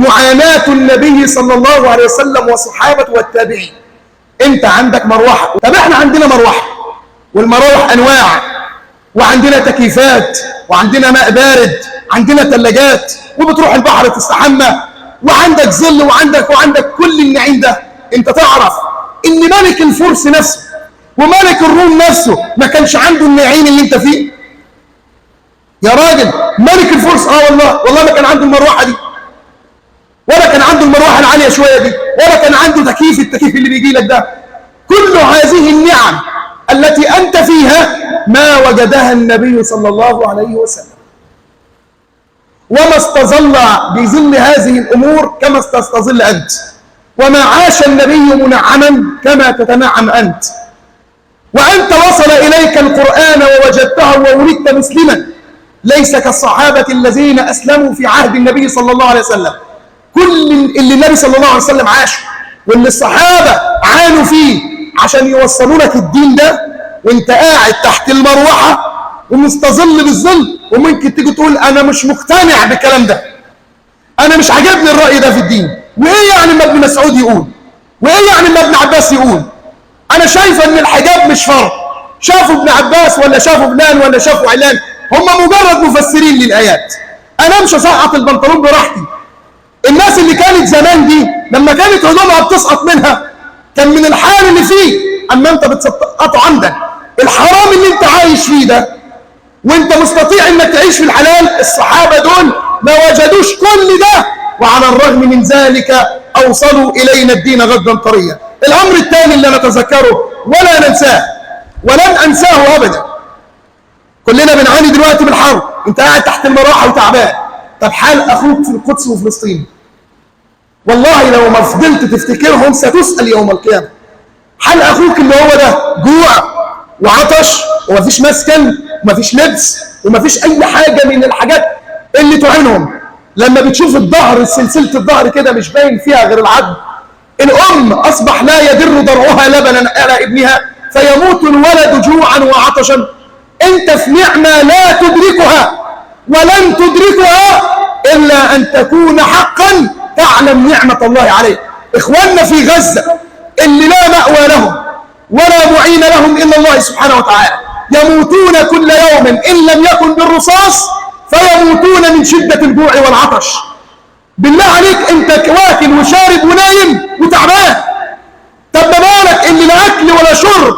معاناة النبي صلى الله عليه وسلم وصحابته والتابعين. انت عندك مروحة، طب احنا عندنا مروحة، والمراوح انواع، وعندنا تكييفات، وعندنا ماء بارد، عندنا ثلاجات، وبتروح البحر تستحمى، وعندك ظل، وعندك كل النعيم ده. انت تعرف ان ملك الفرس نفسه وملك الروم نفسه ما كانش عنده النعيم اللي انت فيه يا راجل. ملك الفرس والله ما كان عنده المروحه دي، ولا كان عنده المروحه العاليه شويه دي، ولا كان عنده التكييف اللي بيجي لك ده. كل هذه النعم التي انت فيها ما وجدها النبي صلى الله عليه وسلم، وما استظل بظل هذه الامور كما تستظل انت، وما عاش النبي منعما كما تتنعم انت. وانت وصل اليك القرآن ووجدته وولدت مسلما، ليس كالصحابة الذين اسلموا في عهد النبي صلى الله عليه وسلم. كل اللي النبي صلى الله عليه وسلم عاشه واللي الصحابة عانوا فيه عشان يوصلوا لك الدين ده، وانت قاعد تحت المروحة ومستظل بالظل، وممكن تيجي تقول انا مش مقتنع بالكلام ده، انا مش عاجبني الرأي ده في الدين. وايه يعني ما ابن مسعود يقول؟ وايه يعني ما ابن عباس يقول؟ انا شايفه ان الحجاب مش فرض. شافوا ابن عباس ولا شافوا فلان ولا شافوا علان، هم مجرد مفسرين للايات. انا مش هسقط البنطلون براحتي. الناس اللي كانت زمان دي لما كانت هدومها بتسقط منها كان من الحال اللي فيه، اما انت بتسقطه عندك. الحرام اللي انت عايش فيه ده وانت مستطيع انك تعيش في الحلال، الصحابه دول ما وجدوش كل ده، وعلى الرغم من ذلك اوصلوا الينا الدين غدا طريا. الامر الثاني اللي نتذكره ولا ننساه ولن انساه ابدا، كلنا بنعاني دلوقتي بالحرب. انت قاعد تحت المروحه وتعبان، طب حال اخوك في القدس وفلسطين؟ والله لو ما فضلت تفتكرهم ستسال يوم القيامه. حال اخوك اللي هو ده جوع وعطش ومفيش مسكن ومفيش لبس ومفيش اي حاجه من الحاجات اللي تعينهم. لما بتشوف الظهر، سلسله الظهر كده مش باين فيها غير العظم. الام اصبح لا يدر ضرعها لبنا على ابنها فيموت الولد جوعا وعطشا. انت في نعمه لا تدركها ولن تدركها الا ان تكون حقا تعلم نعمه الله عليك. اخواننا في غزه اللي لا مأوى لهم ولا معين لهم الا الله سبحانه وتعالى، يموتون كل يوم ان لم يكن بالرصاص فيموتون من شده الجوع والعطش. بالله عليك انت واكل وشارب ونايم وتعبان، طب ما بالك اللي لا اكل ولا شرب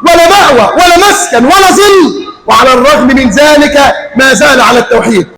ولا مأوى ولا مسكن ولا ظل، وعلى الرغم من ذلك ما زال على التوحيد.